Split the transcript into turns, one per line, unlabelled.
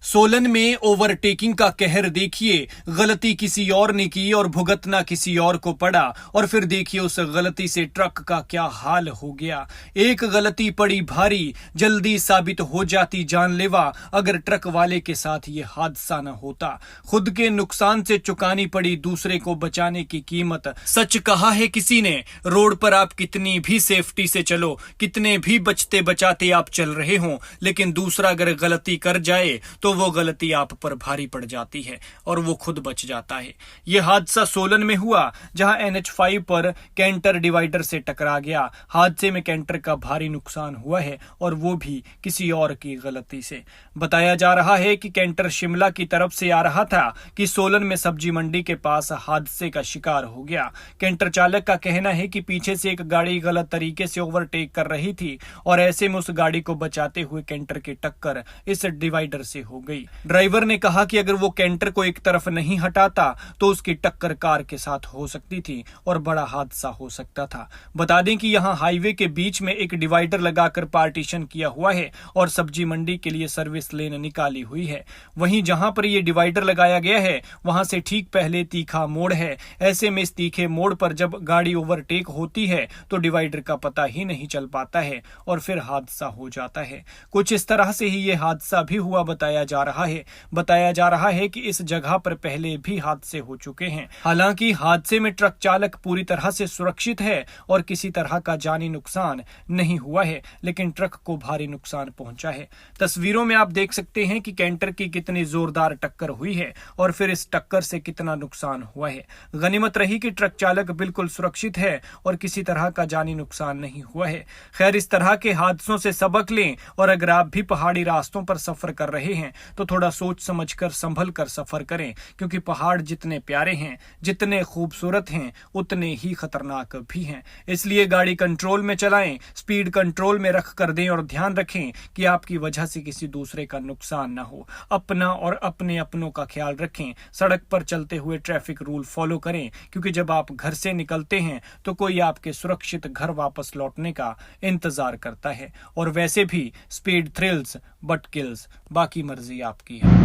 सोलन में ओवरटेकिंग का कहर देखिए। गलती किसी और ने की और भुगतना किसी और को पड़ा। और फिर देखिए उस गलती से ट्रक का क्या हाल हो गया। एक गलती पड़ी भारी, जल्दी साबित हो जाती जानलेवा अगर ट्रक वाले के साथ ये हादसा न होता। खुद के नुकसान से चुकानी पड़ी दूसरे को बचाने की कीमत। सच कहा है किसी ने, रोड पर आप कितनी भी सेफ्टी से चलो, कितने भी बचते बचाते आप चल रहे हो, लेकिन दूसरा अगर गलती कर जाए तो वो गलती आप पर भारी पड़ जाती है और वो खुद बच जाता है। यह हादसा सोलन में हुआ, जहां NH5 पर कैंटर डिवाइडर से टकरा गया। हादसे में कैंटर का भारी नुकसान हुआ है और वो भी किसी और की गलती से। बताया जा रहा है कि कैंटर शिमला की तरफ से आ रहा था कि सोलन में सब्जी मंडी के पास हादसे का शिकार हो गया। कैंटर चालक का कहना है कि पीछे से एक गाड़ी गलत तरीके से ओवरटेक कर रही थी और ऐसे में उस गाड़ी को बचाते हुए कैंटर की टक्कर इस डिवाइडर से हो गई। ड्राइवर ने कहा कि अगर वो कैंटर को एक तरफ नहीं हटाता तो उसकी टक्कर कार के साथ हो सकती थी और बड़ा हादसा हो सकता था। बता दें कि यहाँ हाईवे के बीच में एक डिवाइडर लगाकर पार्टीशन किया हुआ है और सब्जी मंडी के लिए सर्विस लेन निकाली हुई है। वहीं जहां पर ये डिवाइडर लगाया गया है वहां से ठीक पहले तीखा मोड़ है। ऐसे में इस तीखे मोड़ पर जब गाड़ी ओवरटेक होती है तो डिवाइडर का पता ही नहीं चल पाता है और फिर हादसा हो जाता है। कुछ इस तरह से ही ये हादसा भी हुआ बताया जा रहा है कि इस जगह पर पहले भी हादसे हो चुके हैं। हालांकि हादसे में ट्रक चालक पूरी तरह से सुरक्षित है और किसी तरह का जानी नुकसान नहीं हुआ है, लेकिन ट्रक को भारी नुकसान पहुंचा है। तस्वीरों में आप देख सकते हैं कि कैंटर की कितनी जोरदार टक्कर हुई है और फिर इस टक्कर से कितना नुकसान हुआ है। गनीमत रही कि ट्रक चालक बिल्कुल सुरक्षित है और किसी तरह का जानी नुकसान नहीं हुआ है। खैर, इस तरह के हादसों से सबक लें और अगर आप भी पहाड़ी रास्तों पर सफर कर रहे हैं तो थोड़ा सोच समझकर संभल कर सफर करें, क्योंकि पहाड़ जितने प्यारे हैं, जितने खूबसूरत हैं, उतने ही खतरनाक भी हैं। इसलिए गाड़ी कंट्रोल में चलाएं, स्पीड कंट्रोल में रख कर दें और ध्यान रखें कि आपकी वजह से किसी दूसरे का नुकसान ना हो। अपना और अपने अपनों का ख्याल रखें। सड़क पर चलते हुए ट्रैफिक रूल फॉलो करें, क्योंकि जब आप घर से निकलते हैं तो कोई आपके सुरक्षित घर वापस लौटने का इंतजार करता है। और वैसे भी स्पीड थ्रिल्स बट किल्स, बाकी मर्जी आपकी है।